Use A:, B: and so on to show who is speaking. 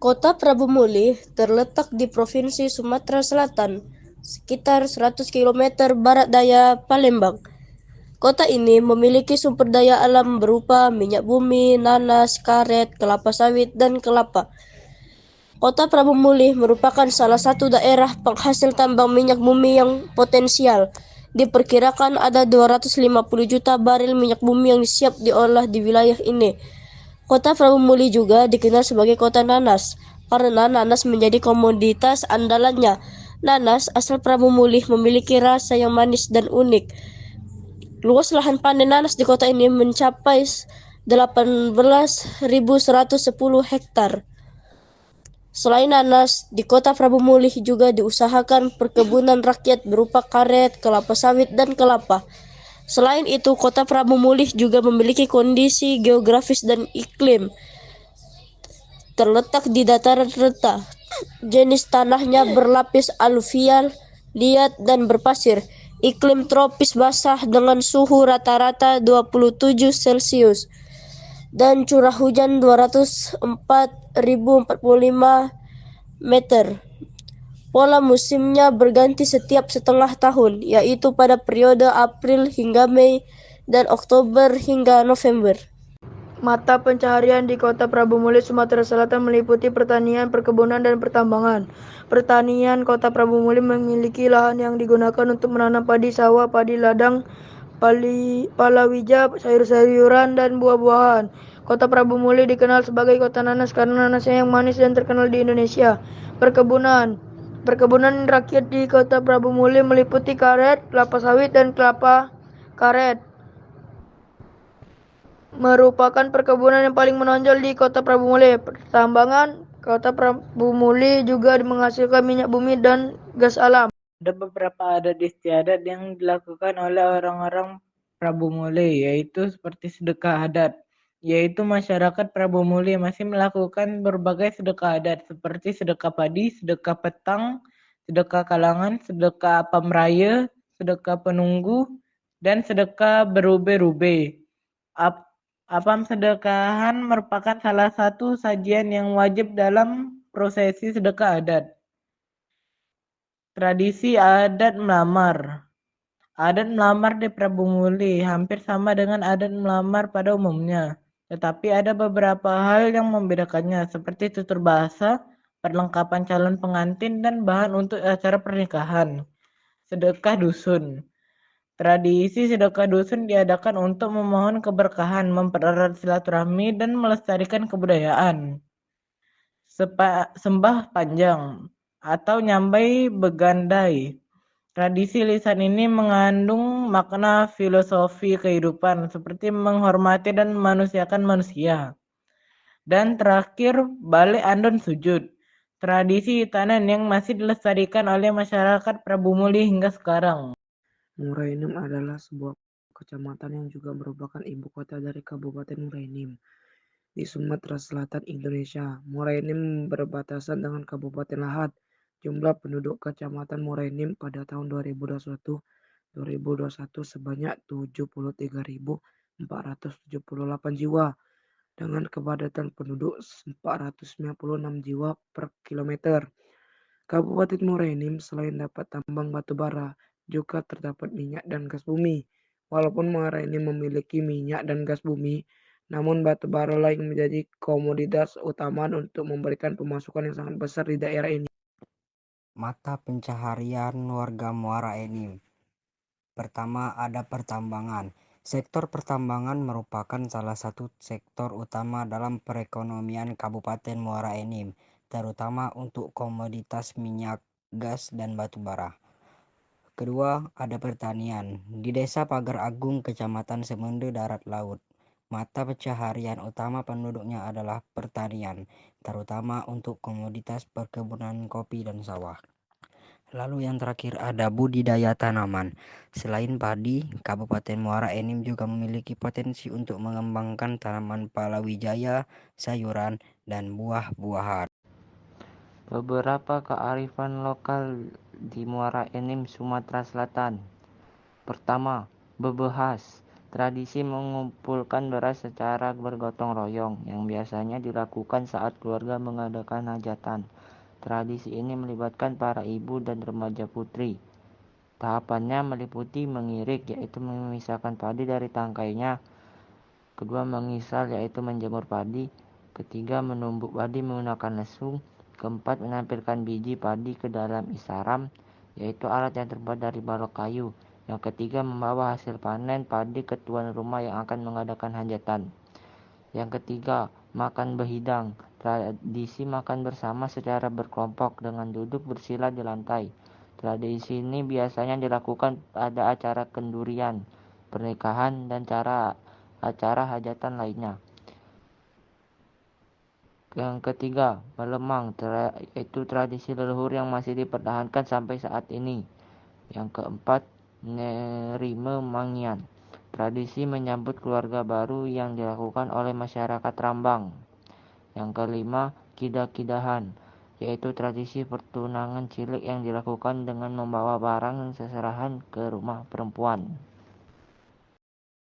A: Kota Prabu Muli terletak di Provinsi Sumatera Selatan, sekitar 100 km barat daya Palembang. Kota ini memiliki sumber daya alam berupa minyak bumi, nanas, karet, kelapa sawit, dan kelapa. Kota Prabu Muli merupakan salah satu daerah penghasil tambang minyak bumi yang potensial. Diperkirakan ada 250 juta baril minyak bumi yang siap diolah di wilayah ini. Kota Prabu Muli juga dikenal sebagai kota nanas, karena nanas menjadi komoditas andalannya. Nanas asal Prabu Muli memiliki rasa yang manis dan unik. Luas lahan panen nanas di kota ini mencapai 18.110 hektar. Selain nanas, di kota Prabu Muli juga diusahakan perkebunan rakyat berupa karet, kelapa sawit, dan kelapa. Selain itu, kota Prabu Muli juga memiliki kondisi geografis dan iklim. Terletak di dataran rendah, jenis tanahnya berlapis aluvial, liat, dan berpasir. Iklim tropis basah dengan suhu rata-rata 27 Celcius dan curah hujan 204.045 meter. Pola musimnya berganti setiap setengah tahun, yaitu pada periode April hingga Mei dan Oktober hingga November.
B: Mata pencaharian di Kota Prabu Muli, Sumatera Selatan meliputi pertanian, perkebunan, dan pertambangan. Pertanian Kota Prabu Muli memiliki lahan yang digunakan untuk menanam padi sawah, padi ladang, palawija, sayur-sayuran, dan buah-buahan. Kota Prabu Muli dikenal sebagai kota nanas karena nanasnya yang manis dan terkenal di Indonesia. Perkebunan rakyat di Kota Prabu Muli meliputi karet, kelapa sawit, dan kelapa karet. Merupakan perkebunan yang paling menonjol di Kota Prabu Muli. Pertambangan Kota Prabu Muli juga menghasilkan minyak bumi dan gas alam.
C: Ada beberapa adat istiadat yang dilakukan oleh orang-orang Prabu Muli, yaitu seperti sedekah adat, yaitu masyarakat Prabu Muli masih melakukan berbagai sedekah adat seperti sedekah padi, sedekah petang, sedekah kalangan, sedekah pamraya, sedekah penunggu, dan sedekah berube-rube. Apam sedekahan merupakan salah satu sajian yang wajib dalam prosesi sedekah adat. Tradisi adat melamar. Adat melamar di Prabu Muli hampir sama dengan adat melamar pada umumnya, tetapi ada beberapa hal yang membedakannya, seperti tutur bahasa, perlengkapan calon pengantin, dan bahan untuk acara pernikahan. Sedekah dusun. Tradisi sedekah dusun diadakan untuk memohon keberkahan, mempererat silaturahmi, dan melestarikan kebudayaan. Sembah panjang atau nyambai begandai. Tradisi lisan ini mengandung makna filosofi kehidupan seperti menghormati dan memanusiakan manusia. Dan terakhir, balik andon sujud. Tradisi hitanan yang masih dilestarikan oleh masyarakat Prabu Muli hingga sekarang.
D: Muara Enim adalah sebuah kecamatan yang juga merupakan ibu kota dari Kabupaten Muara Enim di Sumatera Selatan, Indonesia. Muara Enim berbatasan dengan Kabupaten Lahat. Jumlah penduduk Kecamatan Muara Enim pada tahun 2021 sebanyak 73.478 jiwa dengan kepadatan penduduk 496 jiwa per kilometer. Kabupaten Muara Enim selain dapat tambang batu bara, juga terdapat minyak dan gas bumi. Walaupun Muara Enim memiliki minyak dan gas bumi, namun batu bara lain menjadi komoditas utama untuk memberikan pemasukan yang sangat besar di daerah ini.
E: Mata pencaharian warga Muara Enim. Pertama, ada pertambangan. Sektor pertambangan merupakan salah satu sektor utama dalam perekonomian Kabupaten Muara Enim, terutama untuk komoditas minyak, gas, dan batu bara. Kedua, ada pertanian. Di Desa Pagar Agung, Kecamatan Semende Darat Laut, mata pencaharian utama penduduknya adalah pertanian, terutama untuk komoditas perkebunan kopi dan sawah. Lalu yang terakhir ada budidaya tanaman. Selain padi, Kabupaten Muara Enim juga memiliki potensi untuk mengembangkan tanaman palawijaya, sayuran, dan buah-buahan.
F: Beberapa kearifan lokal di Muara Enim, Sumatera Selatan. Pertama, bebehas. Tradisi mengumpulkan beras secara bergotong royong yang biasanya dilakukan saat keluarga mengadakan hajatan. Tradisi ini melibatkan para ibu dan remaja putri. Tahapannya meliputi mengirik, yaitu memisahkan padi dari tangkainya. Kedua, mengisal, yaitu menjemur padi. Ketiga, menumbuk padi menggunakan lesung. Keempat, menampilkan biji padi ke dalam isaram, yaitu alat yang terbuat dari balok kayu. Yang ketiga, membawa hasil panen padi ke tuan rumah yang akan mengadakan hajatan. Yang ketiga, makan behidang. Tradisi makan bersama secara berkelompok dengan duduk bersila di lantai. Tradisi ini biasanya dilakukan pada acara kendurian, pernikahan, dan acara hajatan lainnya. Yang ketiga, melemang, yaitu tradisi leluhur yang masih dipertahankan sampai saat ini. Yang keempat, nerime mangian, tradisi menyambut keluarga baru yang dilakukan oleh masyarakat Rambang. Yang kelima, kidah-kidahan, yaitu tradisi pertunangan cilik yang dilakukan dengan membawa barang seserahan ke rumah perempuan.